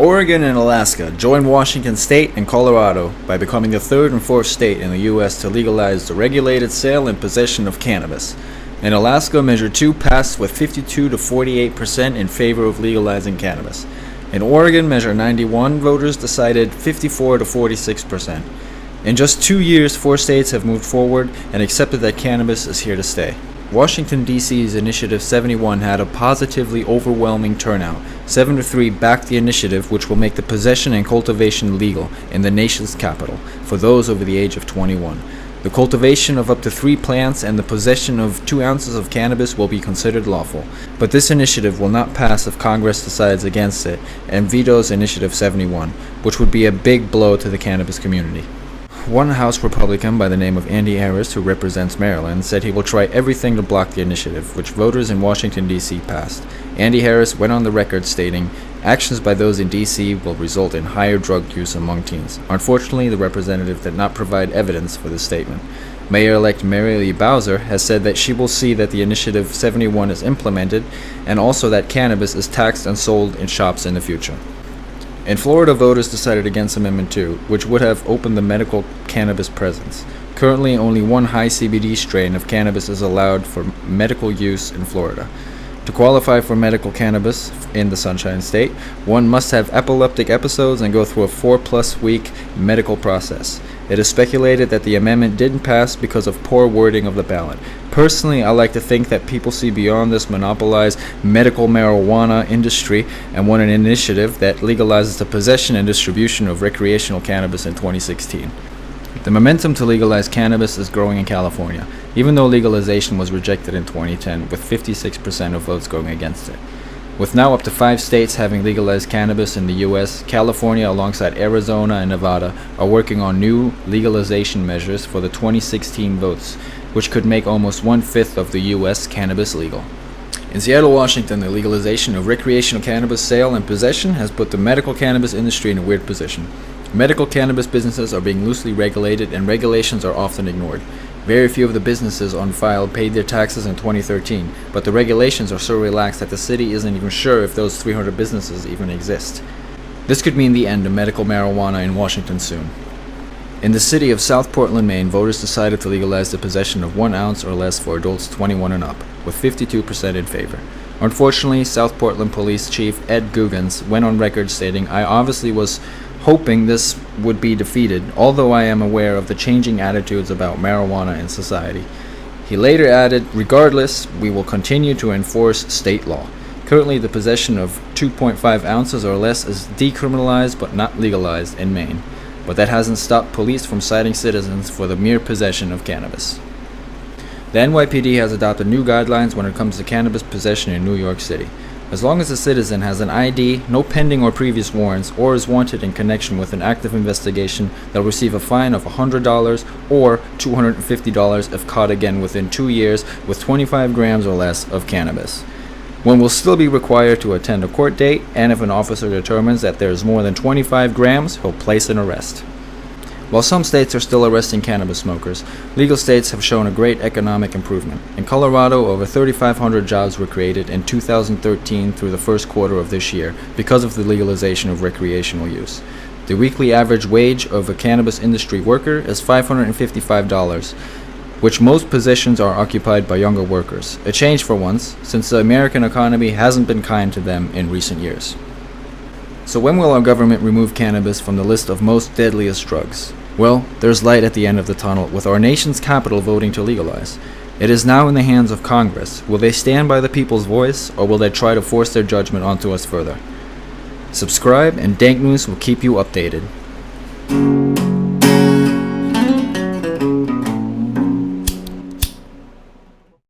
Oregon and Alaska joined Washington State and Colorado by becoming the third and fourth state in the U.S. to legalize the regulated sale and possession of cannabis. In Alaska, Measure 2 passed with 52 to 48% in favor of legalizing cannabis. In Oregon, Measure 91 voters decided 54 to 46%. In just 2 years, 4 states have moved forward and accepted that cannabis is here to stay. Washington, D.C.'s Initiative 71 had a positively overwhelming turnout. 7 to 3 backed the initiative, which will make the possession and cultivation legal in the nation's capital for those over the age of 21. The cultivation of up to 3 plants and the possession of 2 ounces of cannabis will be considered lawful. But this initiative will not pass if Congress decides against it and vetoes Initiative 71, which would be a big blow to the cannabis community. One House Republican by the name of Andy Harris, who represents Maryland, said he will try everything to block the initiative, which voters in Washington, D.C. passed. Andy Harris went on the record stating, "Actions by those in D.C. will result in higher drug use among teens." Unfortunately, the representative did not provide evidence for this statement. Mayor-elect Mary Lee Bowser has said that she will see that the Initiative 71 is implemented and also that cannabis is taxed and sold in shops in the future. In Florida, voters decided against Amendment 2, which would have opened the medical cannabis presence. Currently, only one high CBD strain of cannabis is allowed for medical use in Florida. To qualify for medical cannabis in the Sunshine State, one must have epileptic episodes and go through a 4+ week medical process. It is speculated that the amendment didn't pass because of poor wording of the ballot. Personally, I like to think that people see beyond this monopolized medical marijuana industry and want an initiative that legalizes the possession and distribution of recreational cannabis in 2016. The momentum to legalize cannabis is growing in California, even though legalization was rejected in 2010, with 56% of votes going against it. With now up to 5 states having legalized cannabis in the U.S., California, alongside Arizona and Nevada, are working on new legalization measures for the 2016 votes, which could make almost 1/5 of the U.S. cannabis legal. In Seattle, Washington, the legalization of recreational cannabis sale and possession has put the medical cannabis industry in a weird position. Medical cannabis businesses are being loosely regulated and regulations are often ignored. Very few of the businesses on file paid their taxes in 2013, but the regulations are so relaxed that the city isn't even sure if those 300 businesses even exist. This could mean the end of medical marijuana in Washington soon. In the city of South Portland, Maine, voters decided to legalize the possession of 1 ounce or less for adults 21 and up, with 52% in favor. Unfortunately, South Portland Police Chief Ed Guggens went on record stating, "I obviously was hoping this would be defeated, although I am aware of the changing attitudes about marijuana in society." He later added, "Regardless, we will continue to enforce state law." Currently, the possession of 2.5 ounces or less is decriminalized but not legalized in Maine, but that hasn't stopped police from citing citizens for the mere possession of cannabis. The NYPD has adopted new guidelines when it comes to cannabis possession in New York City. As long as a citizen has an ID, no pending or previous warrants, or is wanted in connection with an active investigation, they'll receive a fine of $100 or $250 if caught again within 2 years with 25 grams or less of cannabis. One will still be required to attend a court date, and if an officer determines that there is more than 25 grams, he'll place an arrest. While some states are still arresting cannabis smokers, legal states have shown a great economic improvement. In Colorado, over 3,500 jobs were created in 2013 through the first quarter of this year because of the legalization of recreational use. The weekly average wage of a cannabis industry worker is $555, which most positions are occupied by younger workers. A change for once, since the American economy hasn't been kind to them in recent years. So when will our government remove cannabis from the list of most deadliest drugs? Well, there's light at the end of the tunnel, with our nation's capital voting to legalize. It is now in the hands of Congress. Will they stand by the people's voice, or will they try to force their judgment onto us further? Subscribe, and Dank News will keep you updated.